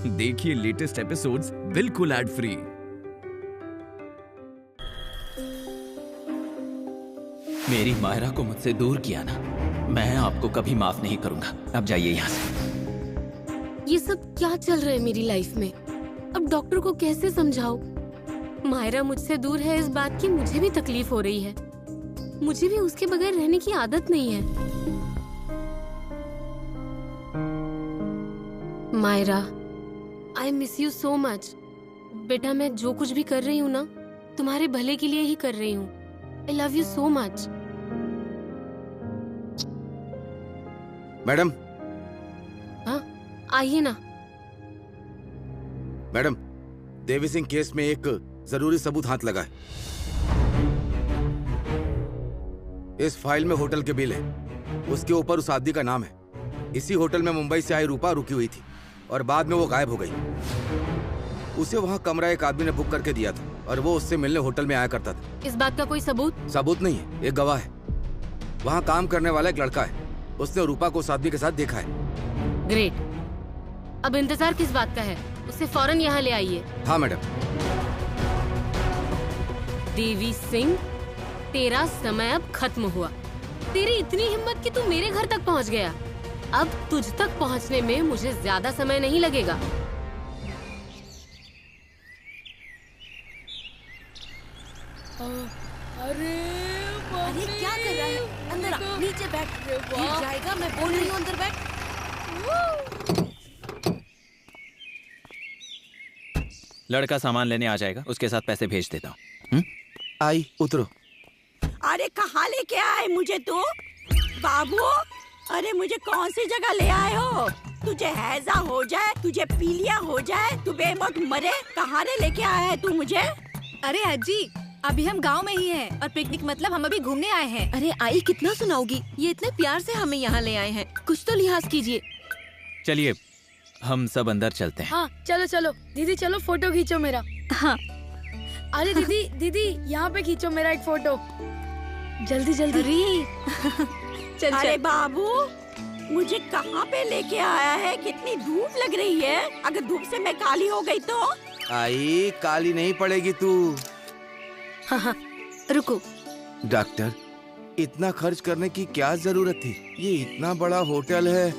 देखिए latest episodes बिल्कुल ad free. मेरी मायरा को मुझसे दूर किया ना, मैं आपको कभी माफ नहीं करूंगा। अब जाइए यहाँ से। ये सब क्या चल रहा है मेरी लाइफ में? अब डॉक्टर को कैसे समझाऊं? मायरा मुझसे दूर है, इस बात की मुझे भी तकलीफ हो रही है। मुझे भी उसके बगैर रहने की आदत नहीं है। Myra, I miss you so much. बेटा, मैं जो कुछ भी कर रही हूँ ना, तुम्हारे भले के लिए ही कर रही हूँ। I love you so much. Madam. हाँ, आइए ना। मैडम, देवी सिंह केस में एक जरूरी सबूत हाथ लगा है। इस फाइल में होटल के बिल है, उसके ऊपर उस आदमी का नाम है। इसी होटल में मुंबई से आई रूपा रुकी हुई थी और बाद में वो गायब हो गई। उसे वहाँ कमरा एक आदमी ने बुक करके दिया था और वो उससे मिलने होटल में आया करता था। इस बात का कोई सबूत? सबूत नहीं है, एक गवाह है। वहाँ काम करने वाला एक लड़का है, उसने रूपा को उस आदमी के साथ देखा है। ग्रेट। अब इंतजार किस बात का है? उसे फौरन यहाँ ले आइए। हाँ मैडम। देवी सिंह, तेरा समय अब खत्म हुआ। तेरी इतनी हिम्मत कि तू मेरे घर तक पहुँच गया। अब तुझ तक पहुँचने में मुझे ज्यादा समय नहीं लगेगा। अरे क्या कर रहा है? अंदर आ, नीचे बैठ। गिर जाएगा, मैं बोल रही हूँ अंदर बैठ। लड़का सामान लेने आ जाएगा, उसके साथ पैसे भेज देता हूँ। आई, उतरो। अरे कहाँ लेके आए मुझे तू? बाबू, अरे मुझे कौन सी जगह ले आए हो? तुझे हैजा हो जाए, तुझे पीलिया हो जाए, तू बेमौत मरे, कहाँ रे लेके आया है तू मुझे? अरे अज्जी, अभी हम गांव में ही हैं और पिकनिक मतलब हम अभी घूमने आए हैं। अरे आई, कितना सुनाओगी? ये इतने प्यार से हमें यहाँ ले आए हैं, कुछ तो लिहाज कीजिए। चलिए हम सब अंदर चलते हैं। हाँ चलो चलो दीदी, चलो फोटो खींचो मेरा। हाँ। अरे दीदी दीदी, यहाँ पे खींचो मेरा एक फोटो, जल्दी जल्दी। चल अरे चल। बाबू, मुझे कहाँ पे लेके आया है? कितनी धूप लग रही है, अगर धूप से मैं काली हो गई तो? आई, काली नहीं पड़ेगी तू। हाँ हाँ, रुको। डॉक्टर, इतना खर्च करने की क्या जरूरत थी? ये इतना बड़ा होटल है,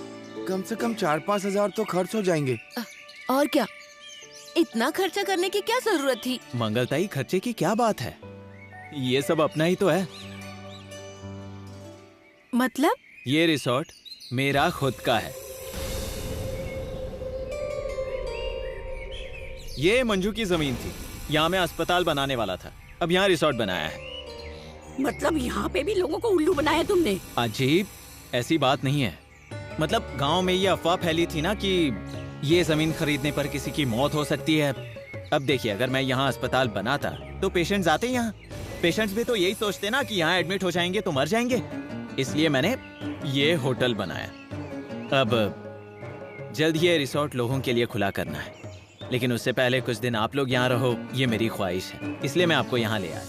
कम से कम 4-5 हजार तो खर्च हो जाएंगे। और क्या, इतना खर्चा करने की क्या जरूरत थी? मंगलताई, खर्चे की क्या बात है? ये सब अपना ही तो है। मतलब? ये रिसोर्ट मेरा खुद का है। ये मंजू की जमीन थी, यहाँ मैं अस्पताल बनाने वाला था, अब यहाँ रिसोर्ट बनाया है। मतलब यहाँ पे भी लोगों को उल्लू बनाया तुमने? अजीब, ऐसी बात नहीं है। मतलब गांव में ये अफवाह फैली थी ना कि ये जमीन खरीदने पर किसी की मौत हो सकती है। अब देखिए, अगर मैं यहाँ अस्पताल बनाता तो पेशेंट्स आते यहाँ। पेशेंट्स भी तो यही सोचते ना कि यहाँ एडमिट हो जाएंगे तो मर जाएंगे, इसलिए मैंने ये होटल बनाया। अब जल्द ये रिसोर्ट लोगों के लिए खुला करना है, लेकिन उससे पहले कुछ दिन आप लोग यहाँ रहो, ये मेरी ख्वाहिश है, इसलिए मैं आपको यहाँ ले आया।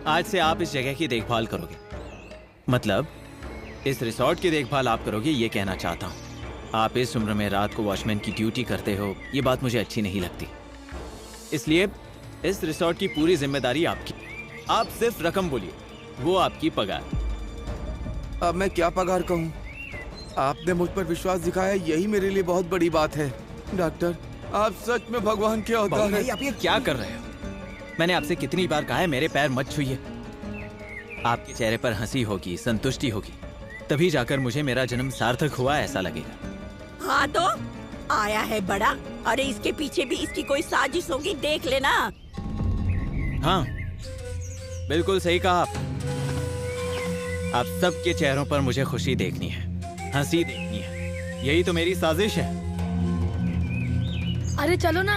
आज से आप इस जगह की देखभाल करोगे, मतलब इस रिसोर्ट की देखभाल आप करोगे, ये कहना चाहता हूँ। आप इस उम्र में रात को वॉचमैन की ड्यूटी करते हो, ये बात मुझे अच्छी नहीं लगती, इसलिए इस रिसोर्ट की पूरी जिम्मेदारी आपकी। आप सिर्फ रकम बोलिए, वो आपकी पगार। अब मैं क्या पगार कहूँ? आपने मुझ पर विश्वास दिखाया, यही मेरे लिए बहुत बड़ी बात है। डॉक्टर, आप सच में भगवान के अवतार हैं। आप ये क्या कर रहे हो? मैंने आपसे कितनी बार कहा है मेरे पैर मत छूइए। आपके चेहरे पर हंसी होगी, संतुष्टि होगी, तभी जाकर मुझे मेरा जन्म सार्थक हुआ ऐसा लगेगा। हाँ तो आया है बड़ा। अरे इसके पीछे भी इसकी कोई साजिश होगी, देख लेना। हाँ, बिल्कुल सही कहा आप सबके चेहरों पर मुझे खुशी देखनी है, हंसी देखनी है, यही तो मेरी साजिश है। अरे चलो ना,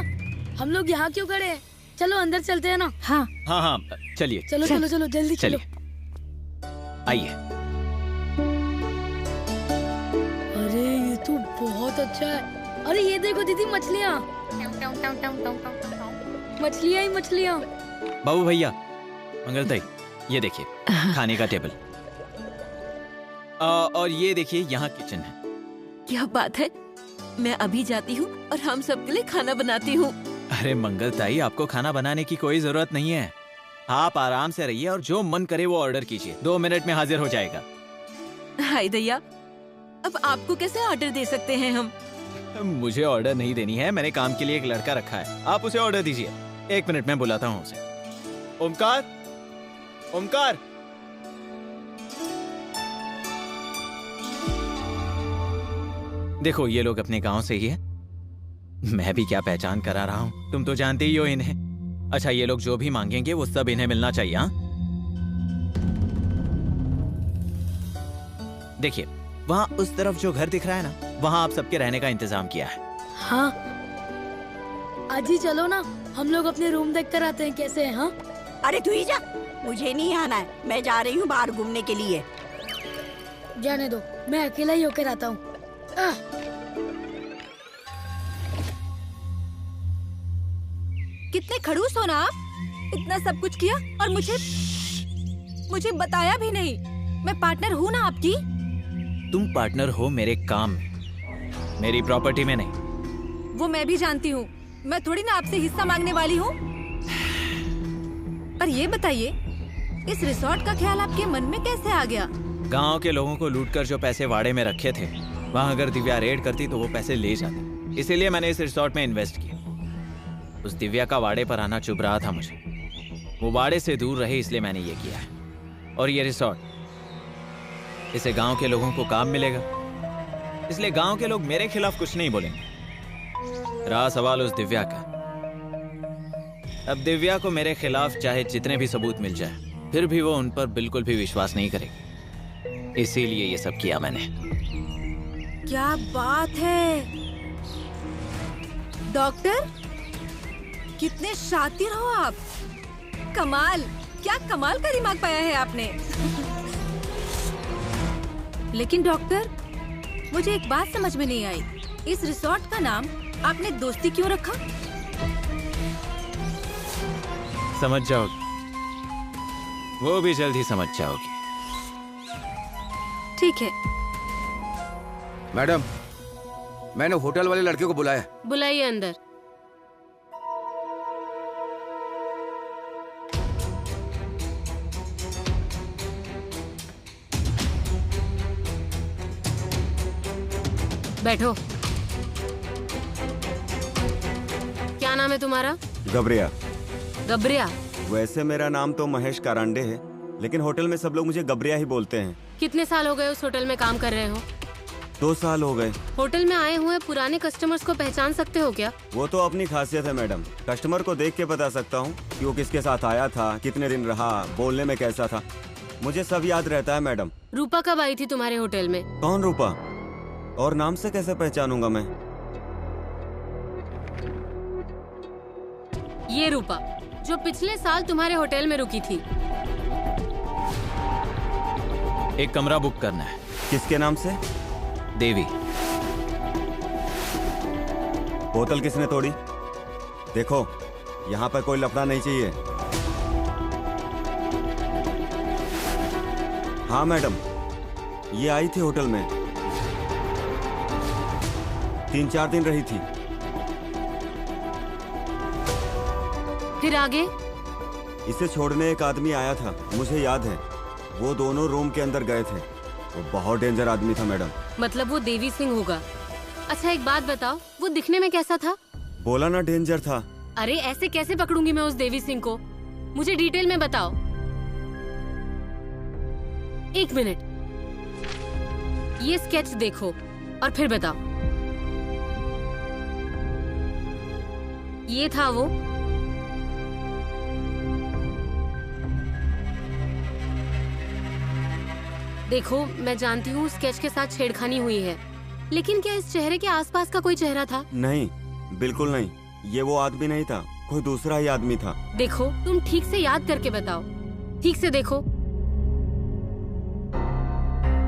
हम लोग यहाँ क्यों खड़े हैं? चलो अंदर चलते हैं ना। हाँ हाँ हाँ, चलिए चलो चलो चलो, जल्दी चलो। आइए। अरे ये तो बहुत अच्छा है। अरे ये देखो दीदी, मछलियाँ, मछलियाँ ही मछलियाँ। बाबू भैया, मंगलताई, ये देखिए खाने का टेबल, और ये देखिए यहाँ किचन है। क्या बात है, मैं अभी जाती हूँ और हम सबके लिए खाना बनाती हूँ। अरे मंगल ताई, आपको खाना बनाने की कोई जरूरत नहीं है। आप आराम से रहिए और जो मन करे वो ऑर्डर कीजिए, 2 मिनट में हाजिर हो जाएगा। हाय दैया, अब आपको कैसे ऑर्डर दे सकते हैं हम? मुझे ऑर्डर नहीं देनी है, मैंने काम के लिए एक लड़का रखा है, आप उसे ऑर्डर दीजिए। 1 मिनट में बुलाता हूँ उसे। ओमकार, ओमकार। देखो ये लोग अपने गांव से ही है, मैं भी क्या पहचान करा रहा हूँ, तुम तो जानते ही हो इन्हें। अच्छा, ये लोग जो भी मांगेंगे वो सब इन्हें मिलना चाहिए। हाँ, देखिए वहाँ उस तरफ जो घर दिख रहा है ना, वहाँ आप सबके रहने का इंतजाम किया है। हाँ, आज ही चलो ना, हम लोग अपने रूम देख कर आते हैं कैसे हैं। हाँ, अरे तू ही जा, मुझे नहीं आना है, मैं जा रही हूँ बाहर घूमने के लिए। जाने दो, मैं अकेला ही होकर आता हूँ। कितने खड़ूस हो ना आप, इतना सब कुछ किया और मुझे बताया भी नहीं। मैं पार्टनर हूँ ना आपकी। तुम पार्टनर हो मेरे काम में, मेरी प्रॉपर्टी में नहीं। वो मैं भी जानती हूँ, मैं थोड़ी ना आपसे हिस्सा मांगने वाली हूँ। पर ये बताइए, इस रिसोर्ट का ख्याल आपके मन में कैसे आ गया? गांव के लोगों को लूटकर जो पैसे वाड़े में रखे थे, वहाँ अगर दिव्या रेड करती तो वो पैसे ले जाती, इसीलिए मैंने इस रिसोर्ट में इन्वेस्ट किया। उस दिव्या का वाड़े पर आना चुभ रहा था मुझे, वो वाड़े से दूर रहे इसलिए मैंने ये किया है। और ये रिसोर्ट, इसे गांव के लोगों को काम मिलेगा, इसलिए गांव के लोग मेरे खिलाफ कुछ नहीं बोलेंगे। रहा सवाल उस दिव्या का, अब दिव्या को मेरे खिलाफ चाहे जितने भी सबूत मिल जाए, फिर भी वो उन पर बिल्कुल भी विश्वास नहीं करेगी, इसीलिए ये सब किया मैंने। क्या बात है डॉक्टर, कितने शातिर हो आप। कमाल, क्या कमाल का दिमाग पाया है आपने। लेकिन डॉक्टर, मुझे एक बात समझ में नहीं आई, इस रिसोर्ट का नाम आपने दोस्ती क्यों रखा? समझ जाओगी, वो भी जल्द ही समझ जाओगी। ठीक है। मैडम, मैंने होटल वाले लड़के को बुलाया। बुलाइए अंदर। बैठो। क्या नाम है तुम्हारा? गब्रिया। गब्रिया? वैसे मेरा नाम तो महेश कारांडे है, लेकिन होटल में सब लोग मुझे गब्रिया ही बोलते हैं। कितने साल हो गए उस होटल में काम कर रहे हो? 2 साल हो गए। होटल में आए हुए पुराने कस्टमर्स को पहचान सकते हो क्या? वो तो अपनी खासियत है मैडम, कस्टमर को देख के बता सकता हूँ कि वो किसके साथ आया था, कितने दिन रहा, बोलने में कैसा था, मुझे सब याद रहता है मैडम। रूपा कब आई थी तुम्हारे होटल में? कौन रूपा? और नाम से कैसे पहचानूंगा मैं? ये रूपा जो पिछले साल तुम्हारे होटल में रुकी थी। एक कमरा बुक करना है। किसके नाम से? देवी। बोतल किसने तोड़ी? देखो, यहाँ पर कोई लफड़ा नहीं चाहिए। हाँ मैडम, ये आई थी होटल में, 3-4 दिन रही थी। फिर आगे? इसे छोड़ने एक आदमी आया था, मुझे याद है, वो दोनों रूम के अंदर गए थे। वो बहुत डेंजर आदमी था मैडम। मतलब वो देवी सिंह होगा। अच्छा एक बात बताओ, वो दिखने में कैसा था? बोला ना डेंजर था। अरे ऐसे कैसे पकड़ूंगी मैं उस देवी सिंह को, मुझे डिटेल में बताओ। 1 मिनट, ये स्केच देखो और फिर बताओ। ये था वो? देखो मैं जानती हूँ स्केच के साथ छेड़खानी हुई है, लेकिन क्या इस चेहरे के आसपास का कोई चेहरा था? नहीं, बिल्कुल नहीं, ये वो आदमी नहीं था, कोई दूसरा ही आदमी था। देखो तुम ठीक से याद करके बताओ, ठीक से देखो।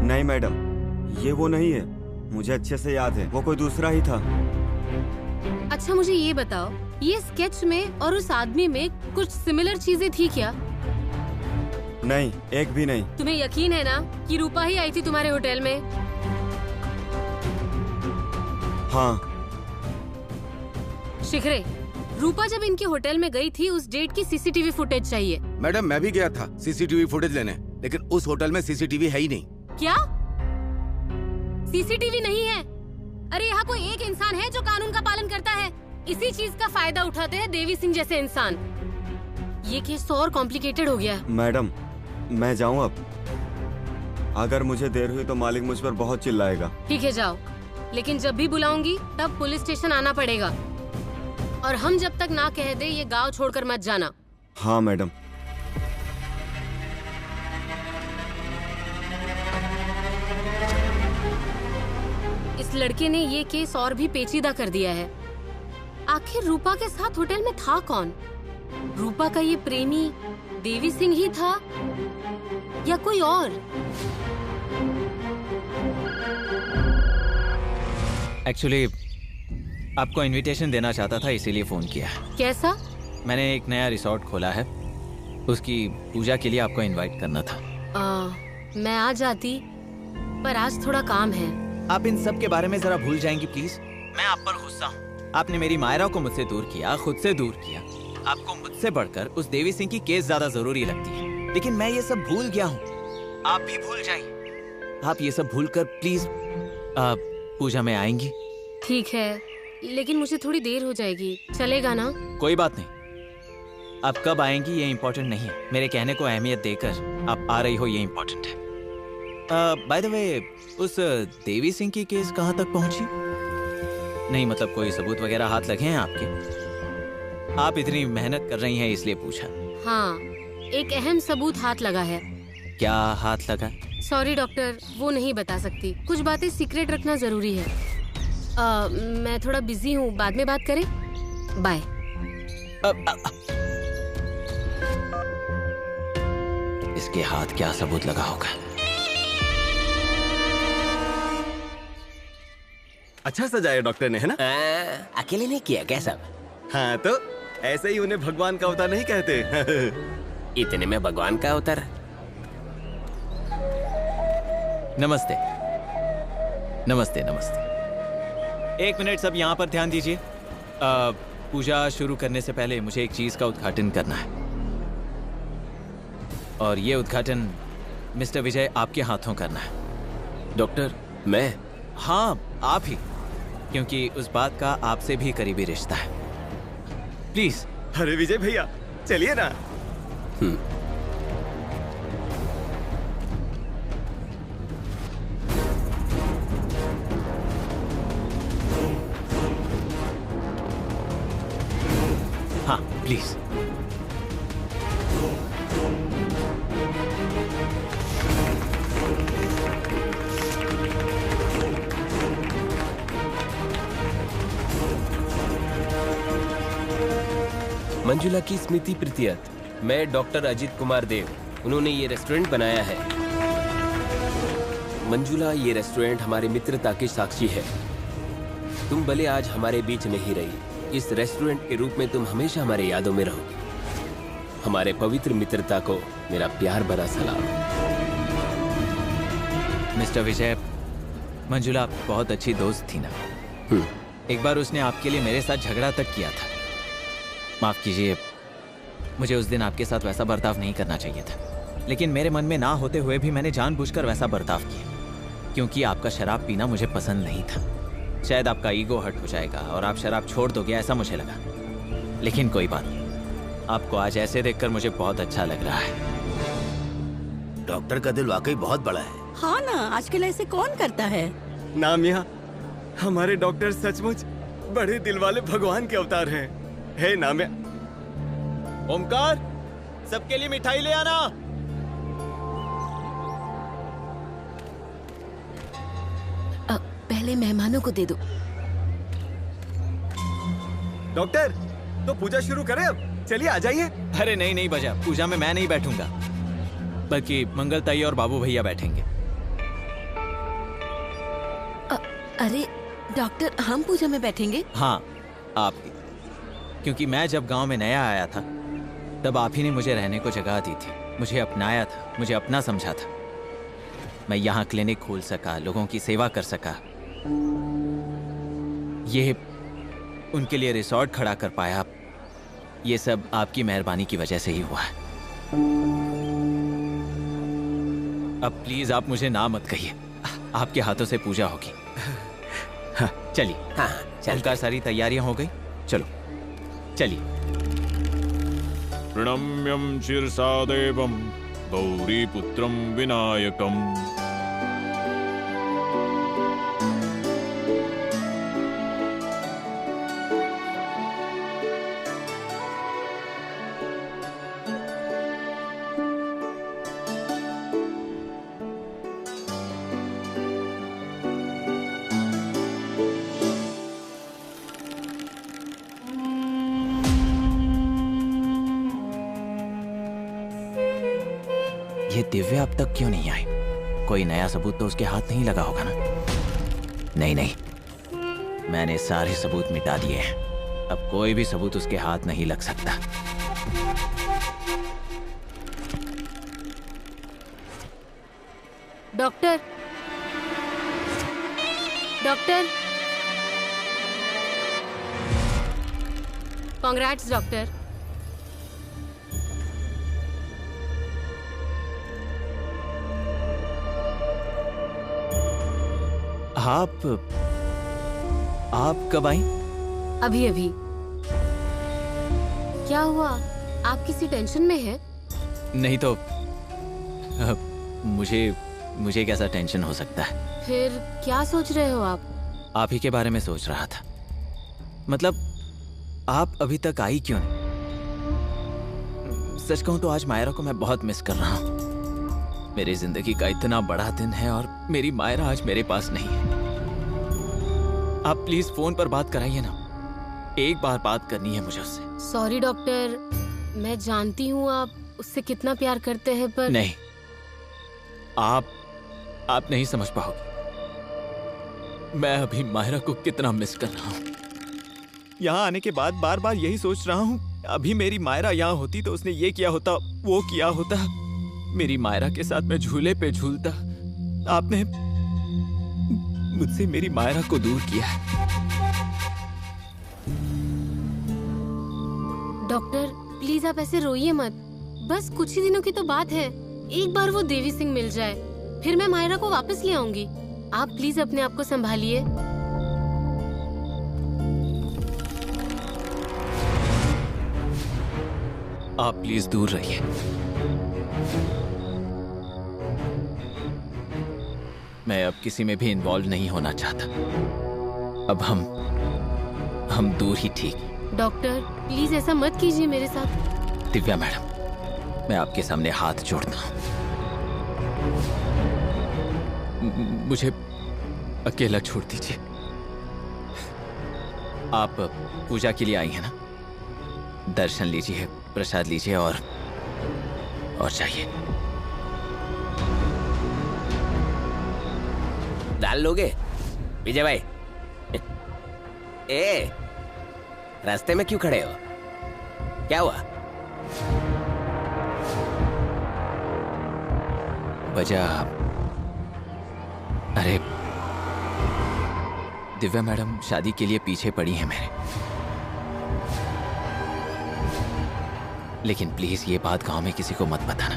नहीं मैडम, ये वो नहीं है, मुझे अच्छे से याद है, वो कोई दूसरा ही था। अच्छा मुझे ये बताओ, ये स्केच में और उस आदमी में कुछ सिमिलर चीजें थी क्या? नहीं, एक भी नहीं। तुम्हें यकीन है ना कि रूपा ही आई थी तुम्हारे होटल में? हाँ। शिखरे, रूपा जब इनके होटल में गई थी उस डेट की सीसीटीवी फुटेज चाहिए। मैडम मैं भी गया था सीसीटीवी फुटेज लेने, लेकिन उस होटल में सीसीटीवी है ही नहीं। क्या सीसीटीवी नहीं है? अरे यहाँ कोई एक इंसान है जो कानून का पालन करता है। इसी चीज का फायदा उठाते हैं देवी सिंह जैसे इंसान। ये केस तो और कॉम्प्लिकेटेड हो गया। मैडम मैं जाऊं अब? अगर मुझे देर हुई तो मालिक मुझ पर बहुत चिल्लाएगा। ठीक है जाओ, लेकिन जब भी बुलाऊंगी तब पुलिस स्टेशन आना पड़ेगा। और हम जब तक ना कह दे ये गांव छोड़कर मत जाना। हाँ मैडम। इस लड़के ने ये केस और भी पेचीदा कर दिया है। आखिर रूपा के साथ होटल में था कौन? रूपा का ये प्रेमी देवी सिंह ही था या कोई और? एक्चुअली आपको इनविटेशन देना चाहता था, इसीलिए फोन किया। कैसा? मैंने एक नया रिसोर्ट खोला है, उसकी पूजा के लिए आपको इनवाइट करना था। मैं आ जाती, पर आज थोड़ा काम है। आप इन सब के बारे में जरा भूल जाएंगी प्लीज। मैं आप पर गुस्सा हूँ। आपने मेरी मायरा को मुझसे दूर किया, खुद से दूर किया। आपको मुझसे बढ़कर उस देवी सिंह की केस ज्यादा जरूरी लगती है, लेकिन मैं ये सब भूल गया हूँ। आप भी भूल जाइए। आप ये सब भूलकर प्लीज पूजा में आएंगी? ठीक है, लेकिन मुझे थोड़ी देर हो जाएगी। चलेगा ना? कोई बात नहीं। आप कब आएंगी ये इम्पोर्टेंट नहीं है, मेरे कहने को अहमियत देकर आप आ रही हो ये इम्पोर्टेंट है। बाय द वे, उस देवी सिंह की केस कहाँ तक पहुंची? नहीं मतलब कोई सबूत वगैरह हाथ लगे हैं आपके? आप इतनी मेहनत कर रही हैं इसलिए पूछा। हाँ, एक अहम सबूत हाथ लगा है। क्या हाथ लगा? सॉरी डॉक्टर, वो नहीं बता सकती। कुछ बातें सीक्रेट रखना जरूरी है। मैं थोड़ा बिजी हूँ, बाद में बात करें। बाय। इसके हाथ क्या सबूत लगा होगा? अच्छा सजाया डॉक्टर ने, है ना? अकेले नहीं किया क्या सब? हाँ तो ऐसे ही उन्हें भगवान का अवतार नहीं कहते। इतने में भगवान का अवतार। नमस्ते नमस्ते नमस्ते। एक मिनट सब यहाँ पर ध्यान दीजिए। पूजा शुरू करने से पहले मुझे एक चीज का उद्घाटन करना है, और ये उद्घाटन मिस्टर विजय आपके हाथों करना है। डॉक्टर मैं? हाँ आप ही, क्योंकि उस बात का आपसे भी करीबी रिश्ता है। प्लीज। अरे विजय भैया चलिए ना। हाँ प्लीज। मंजुला की स्मृति प्रीत्यर्थ, मैं डॉक्टर अजित कुमार देव। उन्होंने ये रेस्टोरेंट बनाया है। मंजुला, ये रेस्टोरेंट हमारे मित्रता की साक्षी है। तुम भले आज हमारे बीच नहीं रही, इस रेस्टोरेंट के रूप में तुम हमेशा हमारे यादों में रहोगी। हमारे पवित्र मित्रता को मेरा प्यार भरा सलाम। मिस्टर विजय, मंजुला बहुत अच्छी दोस्त थी ना। एक बार उसने आपके लिए मेरे साथ झगड़ा तक किया था। माफ कीजिए, मुझे उस दिन आपके साथ वैसा बर्ताव नहीं करना चाहिए था, लेकिन मेरे मन में ना होते हुए भी मैंने जानबूझकर वैसा बर्ताव किया, क्योंकि आपका शराब पीना मुझे पसंद नहीं था। शायद आपका ईगो हर्ट हो जाएगा और आप शराब छोड़ दोगे, ऐसा मुझे लगा। लेकिन कोई बात नहीं, आपको आज ऐसे देखकर मुझे बहुत अच्छा लग रहा है। डॉक्टर का दिल वाकई बहुत बड़ा है। हाँ ना, आजकल ऐसे कौन करता है? नामिया, हमारे डॉक्टर सचमुच बड़े दिल वाले भगवान के अवतार हैं। हे नामिया। ओमकार, सबके लिए मिठाई ले आना। पहले मेहमानों को दे दो। डॉक्टर तो पूजा शुरू करें अब, चलिए आ जाइए। अरे नहीं नहीं बजा, पूजा में मैं नहीं बैठूंगा, बल्कि मंगल ताई और बाबू भैया बैठेंगे। अरे डॉक्टर, हम पूजा में बैठेंगे? हाँ आप भी, क्योंकि मैं जब गांव में नया आया था तब आप ही ने मुझे रहने को जगह दी थी, मुझे अपनाया था, मुझे अपना समझा था। मैं यहाँ क्लिनिक खोल सका, लोगों की सेवा कर सका। ये उनके लिए रिसोर्ट खड़ा कर पाया, ये सब आपकी मेहरबानी की वजह से ही हुआ है। अब प्लीज आप मुझे ना मत कहिए, आपके हाथों से पूजा होगी। हाँ, चलिए। हाँ, उनका सारी तैयारियां हो गई, चलो चलिए। प्रणम्यं शिरसा देवं गौरीपुत्रं विनायकम्। ये दिव्या अब तक क्यों नहीं आई? कोई नया सबूत तो उसके हाथ नहीं लगा होगा ना? नहीं नहीं, मैंने सारे सबूत मिटा दिए हैं। अब कोई भी सबूत उसके हाथ नहीं लग सकता। Doctor, doctor, congrats doctor. आप कब आई? अभी अभी। क्या हुआ, आप किसी टेंशन में हैं? नहीं तो मुझे कैसा टेंशन हो सकता है? फिर क्या सोच रहे हो आप? आप ही के बारे में सोच रहा था। मतलब आप अभी तक आई क्यों नहीं? सच कहूं तो आज मायरा को मैं बहुत मिस कर रहा हूं। मेरी जिंदगी का इतना बड़ा दिन है और मेरी मायरा आज मेरे पास नहीं है। आप प्लीज फोन पर बात कराइए ना, एक बार बात करनी है मुझे उससे। सॉरी डॉक्टर, मैं जानती हूँ आप उससे कितना प्यार करते हैं, पर नहीं, आप नहीं समझ पाओगे। मैं अभी मायरा को कितना मिस कर रहा हूँ। यहाँ आने के बाद बार बार यही सोच रहा हूँ, अभी मेरी मायरा यहाँ होती तो उसने ये किया होता, वो किया होता। मेरी मायरा के साथ मैं झूले पे झूलता। आपने मुझसे मेरी मायरा को दूर किया है। डॉक्टर प्लीज आप ऐसे रोइए मत। बस कुछ ही दिनों की तो बात है। एक बार वो देवी सिंह मिल जाए, फिर मैं मायरा को वापस ले आऊंगी। आप प्लीज अपने आप को संभालिए। आप प्लीज दूर रहिए। मैं अब किसी में भी इन्वॉल्व नहीं होना चाहता। अब हम दूर ही ठीक। डॉक्टर प्लीज ऐसा मत कीजिए मेरे साथ। दिव्या मैडम, मैं आपके सामने हाथ जोड़ता हूं। मुझे अकेला छोड़ दीजिए। आप पूजा के लिए आई हैं ना? दर्शन लीजिए, प्रसाद लीजिए और जाइए। डाल लोगे विजय भाई? ए, रास्ते में क्यों खड़े हो? क्या हुआ? वजह, अरे दिव्या मैडम शादी के लिए पीछे पड़ी हैं मेरे। लेकिन प्लीज ये बात गांव में किसी को मत बताना,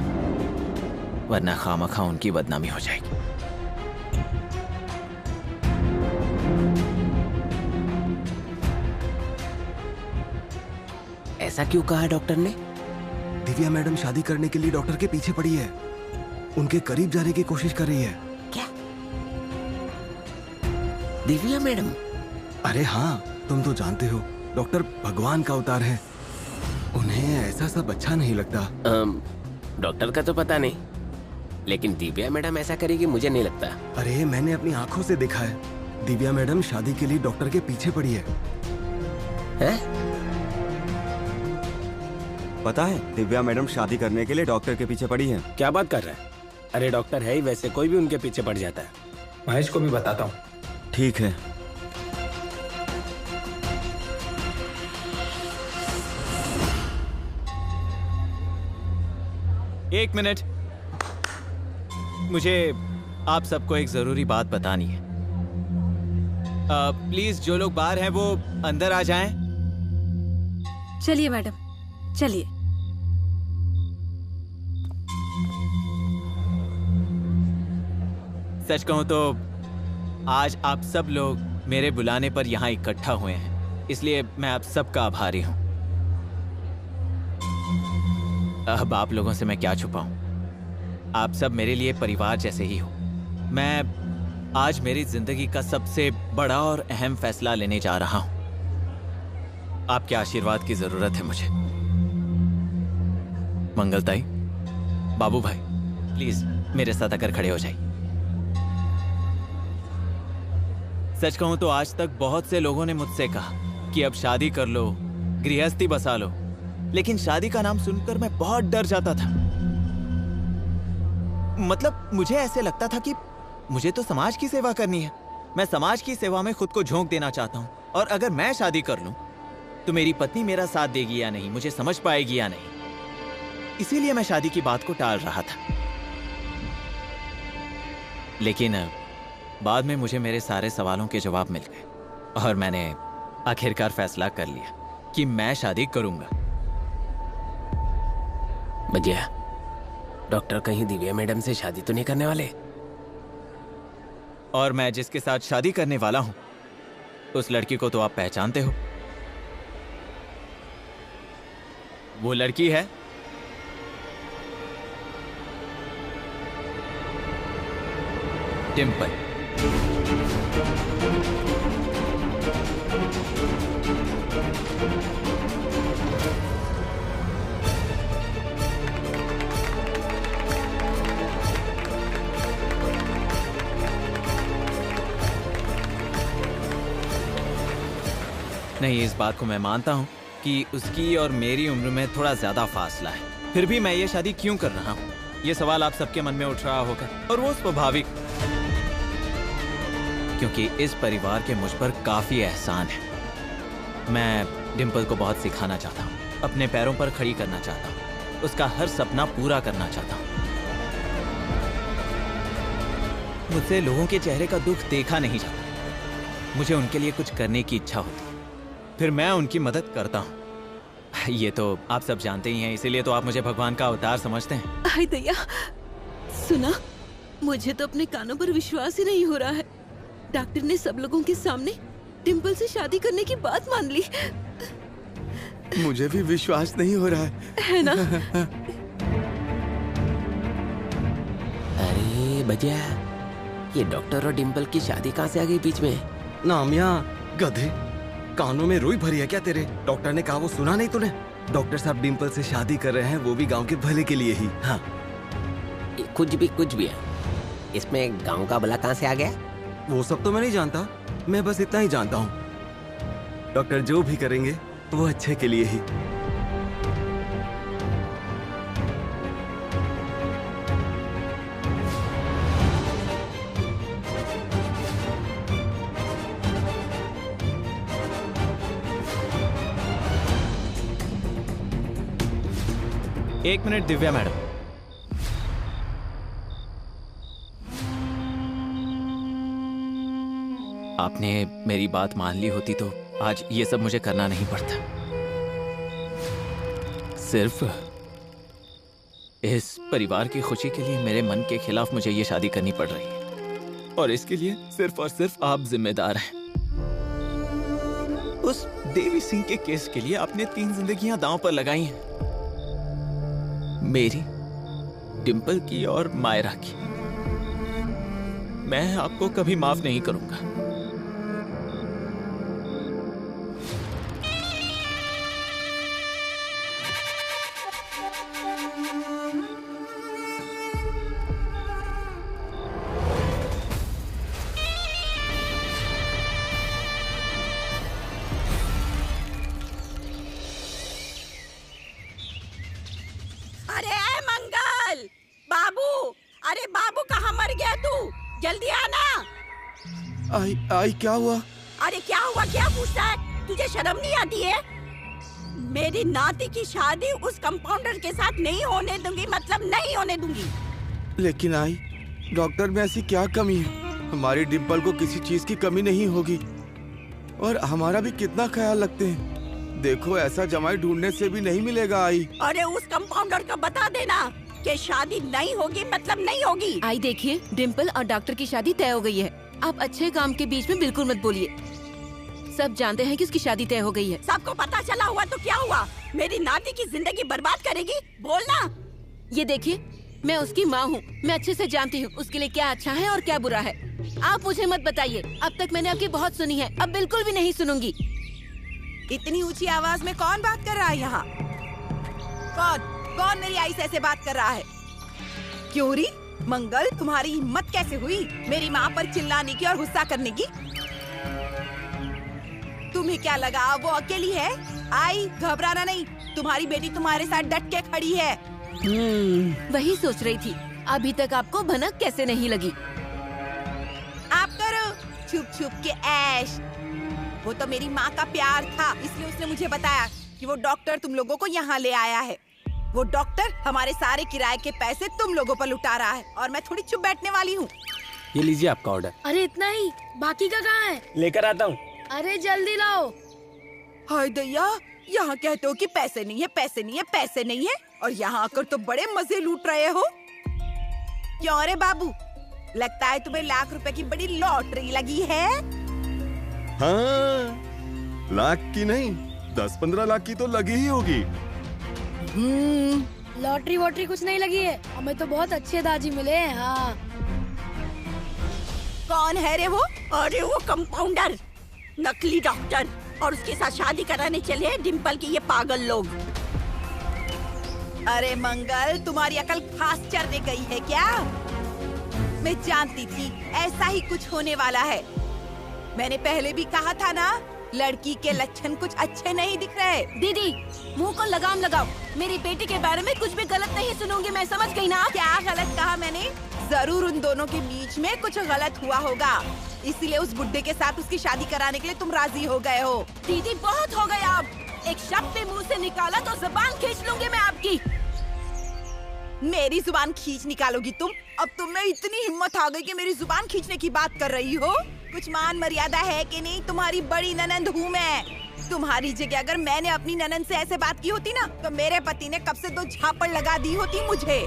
वरना खामखा उनकी बदनामी हो जाएगी। ऐसा क्यों कहा डॉक्टर ने? दिव्या मैडम शादी करने के लिए डॉक्टर के पीछे पड़ी है, उनके करीब जाने की कोशिश कर रही है। क्या? दिव्या मैडम? अरे हाँ, तुम तो जानते हो डॉक्टर भगवान का अवतार है, उन्हें ऐसा सब अच्छा नहीं लगता। डॉक्टर का तो पता नहीं, लेकिन दिव्या मैडम ऐसा करेगी मुझे नहीं लगता। अरे मैंने अपनी आंखों से देखा है, दिव्या मैडम शादी के लिए डॉक्टर के पीछे पड़ी है। पता है दिव्या मैडम शादी करने के लिए डॉक्टर के पीछे पड़ी है। क्या बात कर रहा है? अरे डॉक्टर है ही वैसे, कोई भी उनके पीछे पड़ जाता है। महेश को भी बताता हूँ। ठीक है। एक मिनट, मुझे आप सबको एक जरूरी बात बतानी है। प्लीज जो लोग बाहर हैं वो अंदर आ जाएं। चलिए मैडम, चलिए। सच कहूं तो आज आप सब लोग मेरे बुलाने पर यहाँ इकट्ठा हुए हैं, इसलिए मैं आप सबका आभारी हूं। अब आप लोगों से मैं क्या छुपाऊं, आप सब मेरे लिए परिवार जैसे ही हो। मैं आज मेरी जिंदगी का सबसे बड़ा और अहम फैसला लेने जा रहा हूं। आपके आशीर्वाद की जरूरत है मुझे। मंगलताई, बाबू भाई, प्लीज मेरे साथ आकर खड़े हो जाइए। सच कहूं तो आज तक बहुत से लोगों ने मुझसे कहा कि अब शादी कर लो, गृहस्थी बसा लो, लेकिन शादी का नाम सुनकर मैं बहुत डर जाता था। मतलब मुझे ऐसे लगता था कि मुझे तो समाज की सेवा करनी है, मैं समाज की सेवा में खुद को झोंक देना चाहता हूं, और अगर मैं शादी कर लूं तो मेरी पत्नी मेरा साथ देगी या नहीं, मुझे समझ पाएगी या नहीं। इसीलिए मैं शादी की बात को टाल रहा था। लेकिन बाद में मुझे मेरे सारे सवालों के जवाब मिल गए और मैंने आखिरकार फैसला कर लिया कि मैं शादी करूंगा। भैया, डॉक्टर कहीं दिव्या मैडम से शादी तो नहीं करने वाले? और मैं जिसके साथ शादी करने वाला हूं उस लड़की को तो आप पहचानते हो। वो लड़की है डिंपल। नहीं, इस बात को मैं मानता हूं कि उसकी और मेरी उम्र में थोड़ा ज्यादा फासला है, फिर भी मैं ये शादी क्यों कर रहा हूं, ये सवाल आप सबके मन में उठ रहा होगा, और वो स्वाभाविक, क्योंकि इस परिवार के मुझ पर काफी एहसान है। मैं डिंपल को बहुत सिखाना चाहता हूँ, अपने पैरों पर खड़ी करना चाहता हूँ, उसका हर सपना पूरा करना चाहता हूँ। मुझसे लोगों के चेहरे का दुख देखा नहीं जाता, मुझे उनके लिए कुछ करने की इच्छा होती, फिर मैं उनकी मदद करता हूँ। ये तो आप सब जानते ही हैं, इसीलिए तो आप मुझे भगवान का अवतार समझते हैं। हाय दया, सुना, मुझे तो अपने कानों पर विश्वास ही नहीं हो रहा है। डॉक्टर ने सब लोगों के सामने डिंपल से शादी करने की बात मान ली। मुझे भी विश्वास नहीं हो रहा है ना? अरे भैया, ये डॉक्टर और डिंपल की शादी कहाँ से आ गई बीच में? नामिया, गधे, कानों में रुई भरी है क्या तेरे? डॉक्टर ने कहा वो सुना नहीं तूने? डॉक्टर साहब डिंपल से शादी कर रहे हैं, वो भी गांव के भले के लिए ही। हाँ, कुछ भी है, इसमें गांव का भला कहाँ से आ गया? वो सब तो मैं नहीं जानता, मैं बस इतना ही जानता हूँ, डॉक्टर जो भी करेंगे वो अच्छे के लिए ही। एक मिनट दिव्या मैडम, आपने मेरी बात मान ली होती तो आज ये सब मुझे करना नहीं पड़ता। सिर्फ इस परिवार की खुशी के लिए मेरे मन के खिलाफ मुझे ये शादी करनी पड़ रही है, और इसके लिए सिर्फ और सिर्फ आप जिम्मेदार हैं। उस देवी सिंह के केस के लिए आपने 3 जिंदगियां दांव पर लगाई हैं, मेरी, डिंपल की और मायरा की। मैं आपको कभी माफ नहीं करूंगा। जल्दी आना। आई क्या हुआ? अरे क्या हुआ क्या पूछता है? तुझे शर्म नहीं आती है? मेरी नाती की शादी उस कंपाउंडर के साथ नहीं होने दूंगी, मतलब नहीं होने दूंगी। लेकिन आई, डॉक्टर में ऐसी क्या कमी है? हमारी डिंपल को किसी चीज की कमी नहीं होगी। और हमारा भी कितना ख्याल रखते हैं। देखो ऐसा जमाई ढूंढने से भी नहीं मिलेगा आई। अरे उस कंपाउंडर को बता देना कि शादी नहीं होगी मतलब नहीं होगी। आई देखिए, डिम्पल और डॉक्टर की शादी तय हो गई है। आप अच्छे काम के बीच में बिल्कुल मत बोलिए। सब जानते हैं कि उसकी शादी तय हो गई है। सबको पता चला हुआ तो क्या हुआ? मेरी नाती की जिंदगी बर्बाद करेगी? बोलना। ये देखिए, मैं उसकी माँ हूँ। मैं अच्छे से जानती हूँ उसके लिए क्या अच्छा है और क्या बुरा है। आप मुझे मत बताइए। अब तक मैंने आपकी बहुत सुनी है, अब बिल्कुल भी नहीं सुनूंगी। इतनी ऊंची आवाज में कौन बात कर रहा है यहाँ? कौन मेरी आई से ऐसे बात कर रहा है? क्यों री? मंगल, तुम्हारी हिम्मत कैसे हुई मेरी माँ पर चिल्लाने की और गुस्सा करने की? तुम्हें क्या लगा वो अकेली है? आई, घबराना नहीं, तुम्हारी बेटी तुम्हारे साथ डट के खड़ी है। वही सोच रही थी, अभी तक आपको भनक कैसे नहीं लगी? आप करो छुप छुप के ऐश। वो तो मेरी माँ का प्यार था, इसलिए उसने मुझे बताया कि वो डॉक्टर तुम लोगों को यहाँ ले आया है। वो डॉक्टर हमारे सारे किराए के पैसे तुम लोगों पर लुटा रहा है और मैं थोड़ी चुप बैठने वाली हूँ। ये लीजिए आपका ऑर्डर। अरे इतना ही? बाकी का कहाँ है? लेकर आता हूँ। अरे जल्दी लाओ। हाय दैया, यहाँ कहते हो कि पैसे नहीं है, पैसे नहीं है, पैसे नहीं है, और यहाँ आकर तो बड़े मजे लूट रहे हो। क्यों रे बाबू, लगता है तुम्हें लाख रुपए की बड़ी लॉटरी लगी है? हाँ, लाख की नहीं 10-15 लाख की तो लगी ही होगी। लॉटरी वॉटरी कुछ नहीं लगी है, हमें तो बहुत अच्छे दाजी मिले हैं। हाँ। कौन है रे वो? अरे वो कंपाउंडर, नकली डॉक्टर, और उसके साथ शादी कराने चले हैं डिम्पल की ये पागल लोग। अरे मंगल, तुम्हारी अकल खास चढ़ने गई है क्या? मैं जानती थी ऐसा ही कुछ होने वाला है। मैंने पहले भी कहा था ना, लड़की के लक्षण कुछ अच्छे नहीं दिख रहे। दीदी, मुंह को लगाम लगाओ। मेरी बेटी के बारे में कुछ भी गलत नहीं सुनूंगी, मैं समझ गई ना? क्या गलत कहा मैंने? जरूर उन दोनों के बीच में कुछ गलत हुआ होगा, इसीलिए उस बुड्ढे के साथ उसकी शादी कराने के लिए तुम राजी हो गए हो। दीदी बहुत हो गया अब। एक शब्द भी मुंह से निकाला तो जुबान खींच लूंगी मैं आपकी। मेरी जुबान खींच निकालोगी तुम? अब तुम्हें इतनी हिम्मत आ गई कि मेरी जुबान खींचने की बात कर रही हो? कुछ मान मर्यादा है कि नहीं? तुम्हारी बड़ी ननंद हूँ मैं। तुम्हारी जगह अगर मैंने अपनी ननंद से ऐसे बात की होती ना, तो मेरे पति ने कब से 2 झापड़ लगा दी होती मुझे।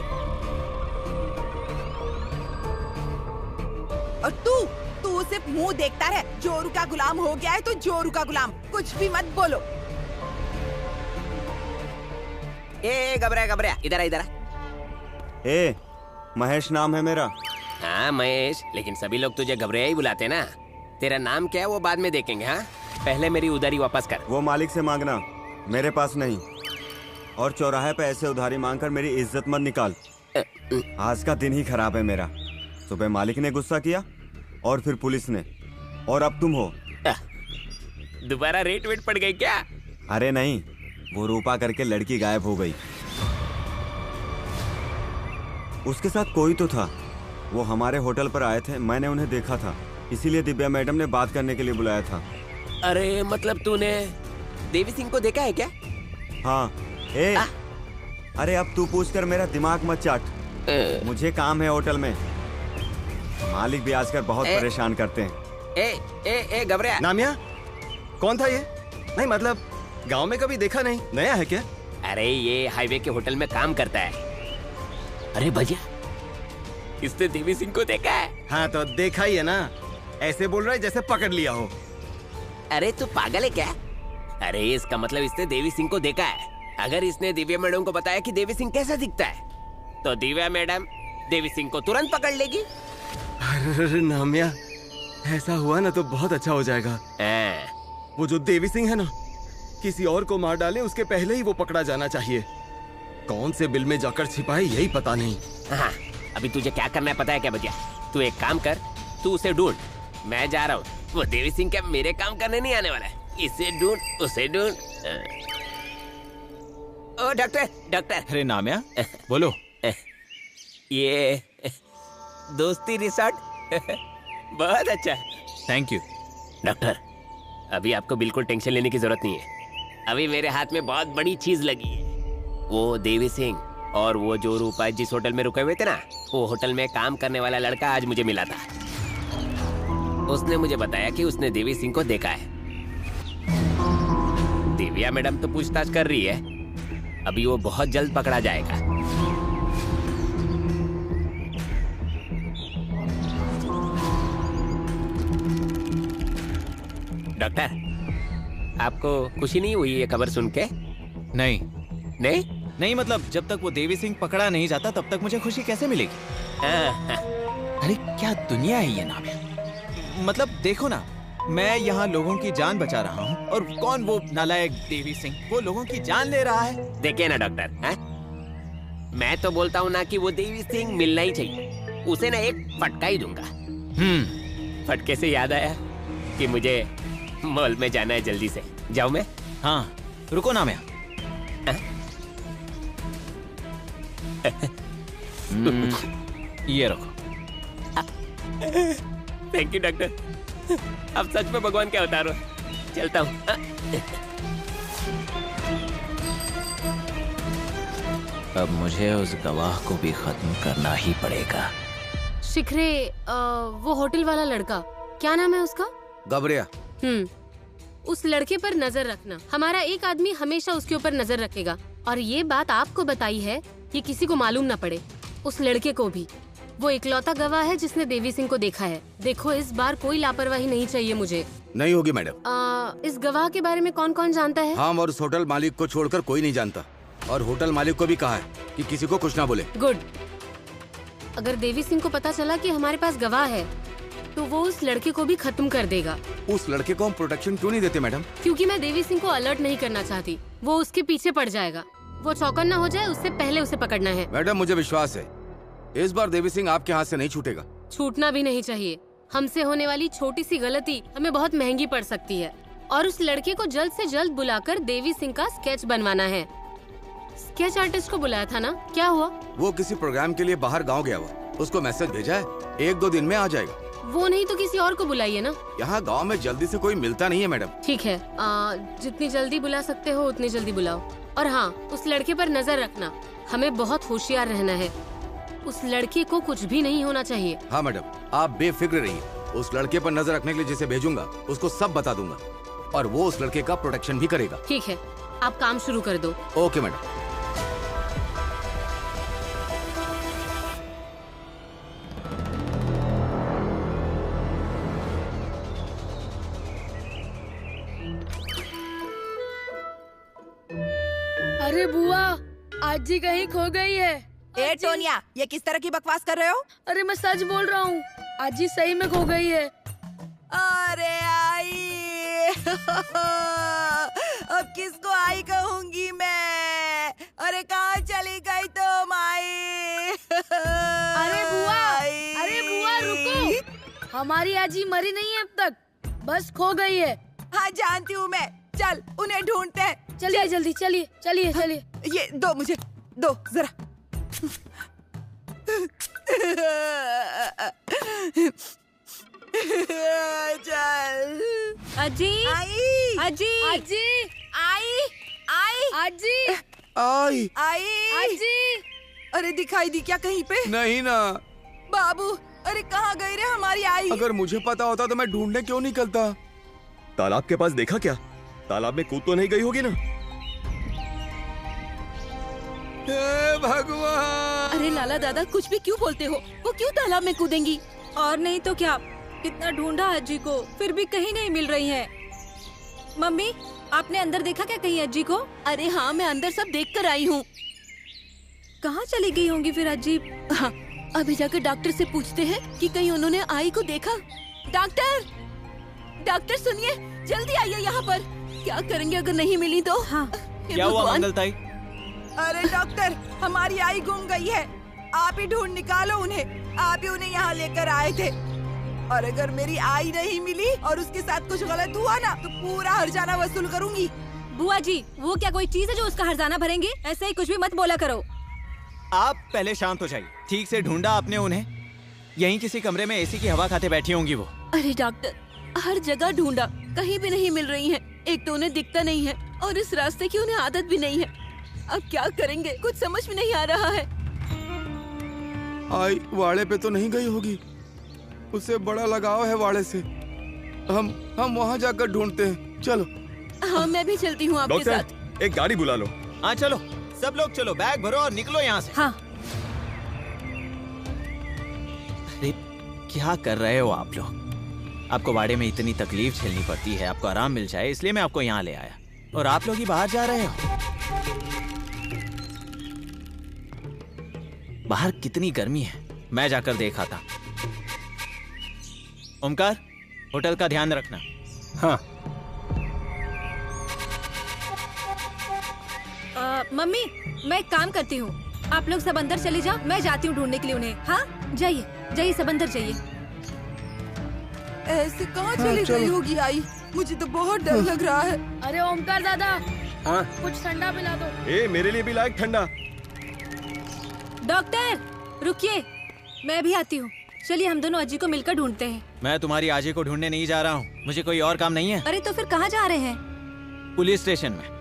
और तू सिर्फ मुंह देखता रहे। जोरू का गुलाम हो गया है तो जोरू का गुलाम, कुछ भी मत बोलो। घबरा इधर। ए, महेश नाम है मेरा। हाँ महेश, लेकिन सभी लोग तुझे घबराया ही बुलाते ना। तेरा नाम क्या है वो बाद में देखेंगे। हाँ, पहले मेरी उधारी वापस कर। वो मालिक से मांगना, मेरे पास नहीं। और चौराहे पे ऐसे उधारी मांगकर मेरी इज्जत मत निकाल। आज का दिन ही खराब है मेरा। सुबह मालिक ने गुस्सा किया और फिर पुलिस ने, और अब तुम हो। दोबारा रेट वेट पड़ गई क्या? अरे नहीं, वो रूपा करके लड़की गायब हो गई। उसके साथ कोई तो था। वो हमारे होटल पर आए थे, मैंने उन्हें देखा था, इसीलिए दिव्या मैडम ने बात करने के लिए बुलाया था। अरे मतलब तूने देवी सिंह को देखा है क्या? हाँ। अरे अब तू पूछकर मेरा दिमाग मत चाट। मुझे काम है होटल में। मालिक भी आजकल बहुत परेशान करते हैं। घबरा। नामिया, कौन था ये? नहीं मतलब गांव में कभी देखा नहीं, नया है क्या? अरे ये हाईवे के होटल में काम करता है। अरे भैया, इसने देवी सिंह को देखा है? हाँ तो देखा ही है ना, ऐसे बोल रहा है जैसे पकड़ लिया हो। अरे तू पागल है क्या? अरे इसका मतलब इसने देवी सिंह को देखा है। अगर इसने दिव्या मैडम को बताया कि देवी सिंह कैसा दिखता है, तो दिव्या मैडम देवी सिंह को तुरंत पकड़ लेगी। अरे नामिया, ऐसा हुआ ना तो बहुत अच्छा हो जाएगा। वो जो देवी सिंह है ना, किसी और को मार डाले उसके पहले ही वो पकड़ा जाना चाहिए। कौन से बिल में जाकर छिपाए यही पता नहीं। हाँ, अभी तुझे क्या करना है पता है क्या भैया? तू एक काम कर, तू उसे ढूंढ, मैं जा रहा हूँ। वो देवी सिंह क्या मेरे काम करने नहीं आने वाला है। इसे ढूंढ, उसे ढूंढ। ओ डॉक्टर। अरे नामिया, बोलो। ये दोस्ती रिसोर्ट बहुत अच्छा है। Thank you doctor. अभी आपको बिल्कुल टेंशन लेने की जरूरत नहीं है। अभी मेरे हाथ में बहुत बड़ी चीज लगी है। वो देवी सिंह और वो जो रूपा जिस होटल में रुके हुए थे ना, वो होटल में काम करने वाला लड़का आज मुझे मिला था। उसने मुझे बताया कि उसने देवी सिंह को देखा है। रिया मैडम तो पूछताछ कर रही है, अभी वो बहुत जल्द पकड़ा जाएगा। डॉक्टर, आपको खुशी नहीं हुई ये खबर सुन के? नहीं नहीं नहीं, मतलब जब तक वो देवी सिंह पकड़ा नहीं जाता तब तक मुझे खुशी कैसे मिलेगी? अरे क्या दुनिया है ये नाम। मतलब देखो ना, मैं यहाँ लोगों की जान बचा रहा हूँ और कौन वो नालायक देवी सिंह वो लोगों की जान ले रहा है। देखिए ना डॉक्टर, मैं तो बोलता हूँ ना कि वो देवी सिंह मिलना ही चाहिए, उसे ना एक फटका ही दूंगा। फटके से याद आया कि मुझे मॉल में जाना है, जल्दी से जाऊँ मैं? हाँ रुको ना, मैं ये रखो। थैंक यू डॉक्टर, अब सच में भगवान क्या अवतार हो। चलता हूँ। अब मुझे उस गवाह को भी खत्म करना ही पड़ेगा। शिखरे, वो होटल वाला लड़का, क्या नाम है उसका? गबरिया। उस लड़के पर नजर रखना। हमारा एक आदमी हमेशा उसके ऊपर नजर रखेगा, और ये बात आपको बताई है कि किसी को मालूम ना पड़े, उस लड़के को भी। वो इकलौता गवाह है जिसने देवी सिंह को देखा है। देखो, इस बार कोई लापरवाही नहीं चाहिए मुझे। नहीं होगी मैडम। इस गवाह के बारे में कौन कौन जानता है? हम और उस होटल मालिक को छोड़कर कोई नहीं जानता, और होटल मालिक को भी कहा है कि किसी को कुछ ना बोले। गुड। अगर देवी सिंह को पता चला कि हमारे पास गवाह है तो वो उस लड़के को भी खत्म कर देगा। उस लड़के को हम प्रोटेक्शन क्यों नहीं देते मैडम? क्योंकि मैं देवी सिंह को अलर्ट नहीं करना चाहती। वो उसके पीछे पड़ जाएगा। वो चौकन्ना हो जाए उससे पहले उसे पकड़ना है। मैडम मुझे विश्वास है इस बार देवी सिंह आपके हाथ से नहीं छूटेगा। छूटना भी नहीं चाहिए। हमसे होने वाली छोटी सी गलती हमें बहुत महंगी पड़ सकती है, और उस लड़के को जल्द से जल्द बुलाकर देवी सिंह का स्केच बनवाना है। स्केच आर्टिस्ट को बुलाया था ना, क्या हुआ? वो किसी प्रोग्राम के लिए बाहर गाँव गया हुआ, उसको मैसेज भेजा है, 1-2 दिन में आ जाएगा। वो नहीं तो किसी और को बुलाइए ना। यहाँ गांव में जल्दी से कोई मिलता नहीं है मैडम। ठीक है, जितनी जल्दी बुला सकते हो उतनी जल्दी बुलाओ। और हाँ, उस लड़के पर नजर रखना। हमें बहुत होशियार रहना है। उस लड़के को कुछ भी नहीं होना चाहिए। हाँ मैडम, आप बेफिक्र रहिए। उस लड़के पर नजर रखने के लिए जिसे भेजूंगा उसको सब बता दूंगा, और वो उस लड़के का प्रोटेक्शन भी करेगा। ठीक है, आप काम शुरू कर दो। Okay madam. अरे बुआ, आज ही कहीं खो गई है। ए टोनिया, ये किस तरह की बकवास कर रहे हो? अरे मैं सच बोल रहा हूँ, आज ही सही में खो गई है। अरे आई अब किसको आई कहूंगी मैं? अरे कहाँ चली गई तुम आई? अरे बुआ रुको, हमारी आजी मरी नहीं है अब तक, बस खो गई है। हाँ जानती हूँ मैं, चल उन्हें ढूंढते हैं। चलिए जल्दी, चलिए। ये दो मुझे, दो जरा। चल। अजी, आई, अजी, अजी, आई, आई, अजी, आई, आई, अजी। अरे दिखाई दी क्या कहीं पे? नहीं ना बाबू, अरे कहाँ गई रे हमारी आई? अगर मुझे पता होता तो मैं ढूंढने क्यों निकलता। तालाब के पास देखा क्या? तालाब में कूद तो नहीं गई होगी ना? भगवान! अरे लाला दादा, कुछ भी क्यों बोलते हो? वो क्यों तालाब में कूदेंगी? और नहीं तो क्या, कितना ढूंढा अज्जी को, फिर भी कहीं नहीं मिल रही है। मम्मी, आपने अंदर देखा क्या कहीं अज्जी को? अरे हाँ, मैं अंदर सब देख कर आई हूँ। कहाँ चली गई होंगी फिर अज्जी? हाँ, अभी जाकर डॉक्टर से पूछते हैं कि कहीं उन्होंने आई को देखा। डॉक्टर सुनिए, जल्दी आइए यहाँ पर। क्या करेंगे अगर नहीं मिली तो? हाँ। क्या हुआ मंगलताई? अरे डॉक्टर, हमारी आई गुम गई है। आप ही ढूंढ निकालो उन्हें। आप ही उन्हें यहाँ लेकर आए थे, और अगर मेरी आई नहीं मिली और उसके साथ कुछ गलत हुआ ना तो पूरा हर्जाना वसूल करूंगी। बुआ जी, वो क्या कोई चीज है जो उसका हर्जाना भरेंगे? ऐसे ही कुछ भी मत बोला करो। आप पहले शांत हो जाइए। ठीक से ढूंढा आपने उन्हें? यहीं किसी कमरे में एसी की हवा खाते बैठी होंगी वो। अरे डॉक्टर, हर जगह ढूंढा, कहीं भी नहीं मिल रही हैं। एक तो उन्हें दिखता नहीं है, और इस रास्ते की उन्हें आदत भी नहीं है। अब क्या करेंगे, कुछ समझ में नहीं आ रहा है। आई वाड़े पे तो नहीं गई होगी, उसे बड़ा लगाव है वाड़े से। हम वहाँ जाकर ढूंढते हैं, चलो। हाँ मैं भी चलती हूँ आपके साथ। डॉक्टर एक गाड़ी बुला लो। हाँ चलो, सब लोग चलो, बैग भरो और निकलो यहाँ से। हाँ। अरे क्या कर रहे हो आप लोग? आपको वाड़े में इतनी तकलीफ झेलनी पड़ती है, आपको आराम मिल जाए इसलिए मैं आपको यहाँ ले आया, और आप लोग ही बाहर जा रहे हो। बाहर कितनी गर्मी है, मैं जाकर देख आता। ओमकार, होटल का ध्यान रखना। हाँ। मम्मी मैं एक काम करती हूँ, आप लोग सब अंदर चले जाओ, मैं जाती हूँ ढूंढने के लिए उन्हें। हाँ जाइए जाइए, सब अंदर जाइए। ऐसे कहाँ चली गई होगी आई? मुझे तो बहुत डर लग रहा है। अरे ओमकार दादा, हाँ कुछ ठंडा पिला दो। ए मेरे लिए भी लायक ठंडा। डॉक्टर रुकिए, मैं भी आती हूँ। चलिए हम दोनों अजी को मिलकर ढूंढते हैं। मैं तुम्हारी आजी को ढूंढने नहीं जा रहा हूँ, मुझे कोई और काम नहीं है। अरे तो फिर कहाँ जा रहे हैं? पुलिस स्टेशन में।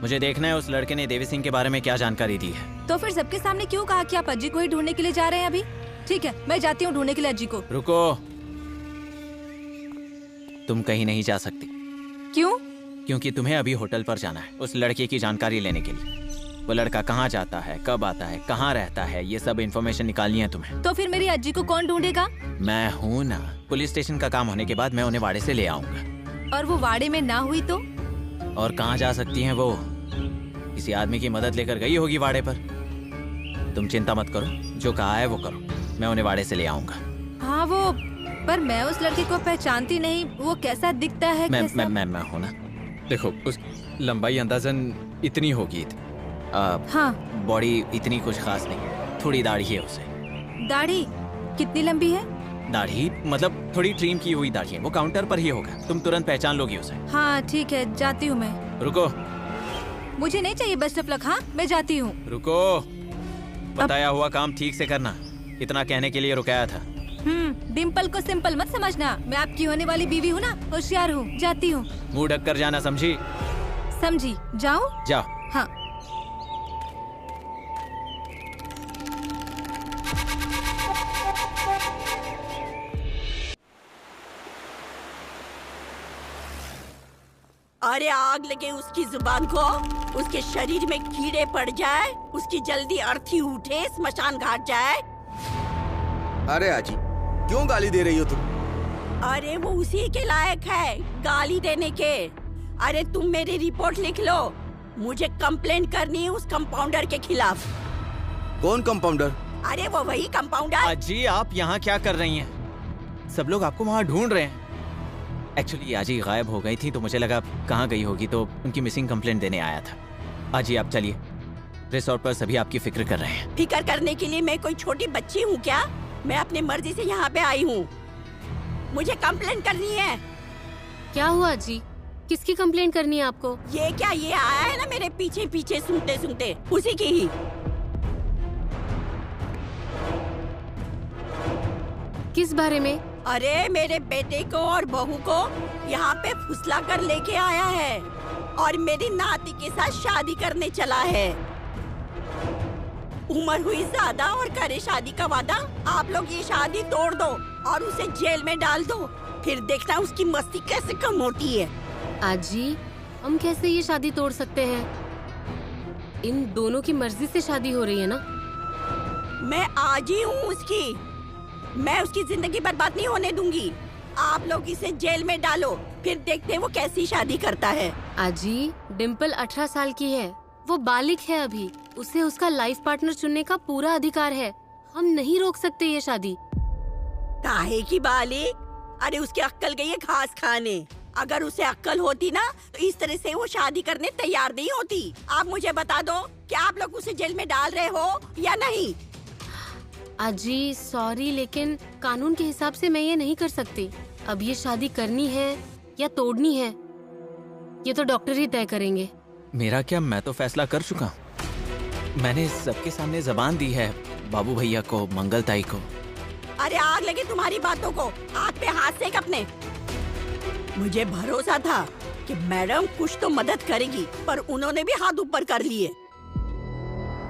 मुझे देखना है उस लड़के ने देवी सिंह के बारे में क्या जानकारी दी है। तो फिर सबके सामने क्यों कहा कि आप अजी को ही ढूंढने के लिए जा रहे हैं? अभी ठीक है, मैं जाती हूँ ढूंढने के लिए अजी को। रुको, तुम कहीं नहीं जा सकती। क्यों? क्योंकि तुम्हें अभी होटल पर जाना है उस लड़के की जानकारी लेने के लिए। वो लड़का कहाँ जाता है, कब आता है, कहाँ रहता है, ये सब इन्फॉर्मेशन निकालनी है तुम्हें। तो फिर मेरी अजी को कौन ढूंढेगा? मैं हूँ ना। पुलिस स्टेशन का काम होने के बाद मैं उन्हें वाड़े से ले आऊंगा। और वो वाड़े में ना हुई तो? और कहाँ जा सकती हैं वो? किसी आदमी की मदद लेकर गई होगी वाड़े पर। तुम चिंता मत करो, जो कहा है वो करो, मैं उन्हें वाड़े से ले आऊंगा। हाँ वो, पर मैं उस लड़के को पहचानती नहीं, वो कैसा दिखता है? मैं हूँ ना। देखो उस लंबाई अंदाजन इतनी होगी। हाँ। बॉडी इतनी कुछ खास नहीं, थोड़ी दाढ़ी है उसे। दाढ़ी कितनी लंबी है? दाढ़ी मतलब थोड़ी ट्रिम की हुई दाढ़ी है, वो काउंटर पर ही होगा, तुम तुरंत पहचान लोगी उसे। हाँ ठीक है, जाती हूँ मैं। रुको, मुझे नहीं चाहिए बेस्ट ऑफ लक। हाँ मैं जाती हूँ। रुको, बताया हुआ काम ठीक से करना, इतना कहने के लिए रुकाया था। डिम्पल को सिंपल मत समझना, मैं आपकी होने वाली बीवी हूँ ना, होशियार हूँ। जाती हूँ। मुंह ढक कर जाना, समझी? समझी। जाओ। जाओ। हाँ। अरे आग लगे उसकी जुबान को, उसके शरीर में कीड़े पड़ जाए, उसकी जल्दी अर्थी उठे, स्मशान घाट जाए। अरे आजी, क्यों गाली दे रही हो तुम? अरे वो उसी के लायक है गाली देने के। अरे तुम मेरी रिपोर्ट लिख लो, मुझे कंप्लेंट करनी है उस कंपाउंडर के खिलाफ। कौन कंपाउंडर? अरे वो वही कंपाउंडर। अजी आप यहाँ क्या कर रही हैं? सब लोग आपको वहाँ ढूंढ रहे हैं। एक्चुअली आजी गायब हो गई थी तो मुझे लगा कहाँ गई होगी, तो उनकी मिसिंग कंप्लेंट देने आया था। आजी आप चलिए, रिसोर्ट पर सभी आपकी फिक्र कर रहे हैं। फिक्र करने के लिए मैं कोई छोटी बच्ची हूँ क्या? मैं अपनी मर्जी से यहाँ पे आई हूँ, मुझे कंप्लेंट करनी है। क्या हुआ जी? किसकी कंप्लेंट करनी है आपको? ये क्या, ये आया है ना मेरे पीछे पीछे सूंघते सूंघते, उसी की ही। किस बारे में? अरे मेरे बेटे को और बहू को यहाँ पे फुसला कर लेके आया है और मेरी नाती के साथ शादी करने चला है। उम्र हुई ज्यादा और करे शादी का वादा। आप लोग ये शादी तोड़ दो और उसे जेल में डाल दो, फिर देखना उसकी मस्ती कैसे कम होती है। आजी, हम कैसे ये शादी तोड़ सकते हैं? इन दोनों की मर्जी से शादी हो रही है ना। मैं आज ही हूँ उसकी, मैं उसकी जिंदगी बर्बाद नहीं होने दूंगी। आप लोग इसे जेल में डालो, फिर देखते हैं वो कैसी शादी करता है। आजी, डिम्पल 18 साल की है, वो बालिग है अभी, उसे उसका लाइफ पार्टनर चुनने का पूरा अधिकार है। हम नहीं रोक सकते ये शादी। काहे की बालिग? अरे उसकी अक्ल गई है घास खाने। अगर उसे अक्ल होती ना तो इस तरह से वो शादी करने तैयार नहीं होती। आप मुझे बता दो कि आप लोग उसे जेल में डाल रहे हो या नहीं? आजी सॉरी, लेकिन कानून के हिसाब से मैं ये नहीं कर सकती। अब ये शादी करनी है या तोड़नी है, ये तो डॉक्टर ही तय करेंगे। मेरा क्या, मैं तो फैसला कर चुका हूँ। मैंने सबके सामने जबान दी है, बाबू भैया को, मंगलताई को। अरे आग लगे तुम्हारी बातों को, हाथ पे हाथ सेक अपने। मुझे भरोसा था कि मैडम कुछ तो मदद करेगी, पर उन्होंने भी हाथ ऊपर कर लिए।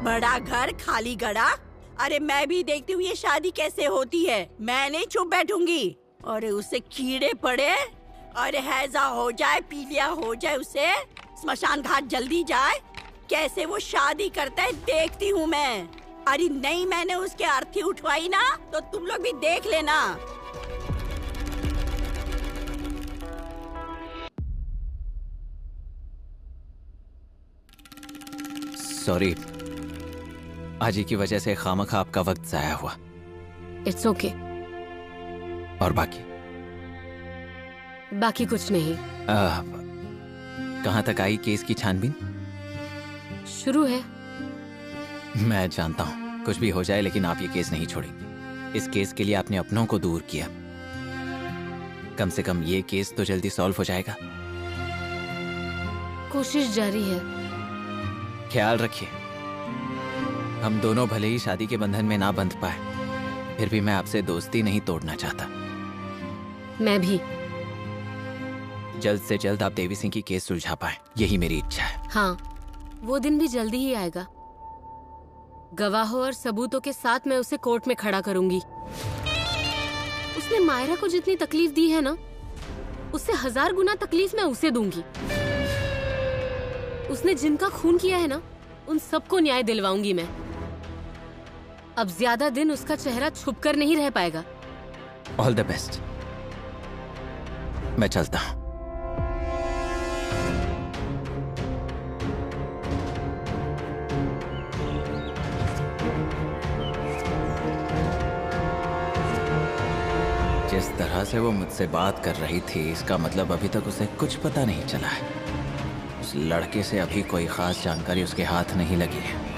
बड़ा घर खाली गड़ा। अरे मैं भी देखती हूँ ये शादी कैसे होती है, मैं नहीं चुप बैठूंगी। और उसे कीड़े पड़े अरे हैजा हो जाए, पीलिया हो जाए, उसे स्मशान घाट जल्दी जाए, कैसे वो शादी करता है देखती हूँ मैं। अरे नहीं मैंने उसके अर्थी उठवाई ना तो तुम लोग भी देख लेना। सॉरी, आज ही की वजह से खामखा आपका वक्त जाया हुआ। It's okay. और बाकी कुछ नहीं। कहाँ तक आई केस की छानबीन? शुरू है। मैं जानता हूँ कुछ भी हो जाए लेकिन आप ये केस नहीं छोड़ेंगे। इस केस के लिए आपने अपनों को दूर किया, कम से कम ये केस तो जल्दी सॉल्व हो जाएगा। कोशिश जारी है। ख्याल रखिए, हम दोनों भले ही शादी के बंधन में ना बंध पाए, फिर भी मैं आपसे दोस्ती नहीं तोड़ना चाहता। मैं भी। जल्द से जल्द आप देवी सिंह की केस सुलझा पाए, यही मेरी इच्छा है। हाँ, वो दिन भी जल्दी ही आएगा। गवाहों और सबूतों के साथ मैं उसे कोर्ट में खड़ा करूंगी। उसने मायरा को जितनी तकलीफ दी है ना, उससे 1000 गुना तकलीफ मैं उसे दूंगी। उसने जिनका खून किया है ना, उन सबको न्याय दिलवाऊंगी मैं। अब ज्यादा दिन उसका चेहरा छुपकर नहीं रह पाएगा। All the best. मैं चलता हूं। जिस तरह से वो मुझसे बात कर रही थी, इसका मतलब अभी तक उसे कुछ पता नहीं चला है। उस लड़के से अभी कोई खास जानकारी उसके हाथ नहीं लगी है।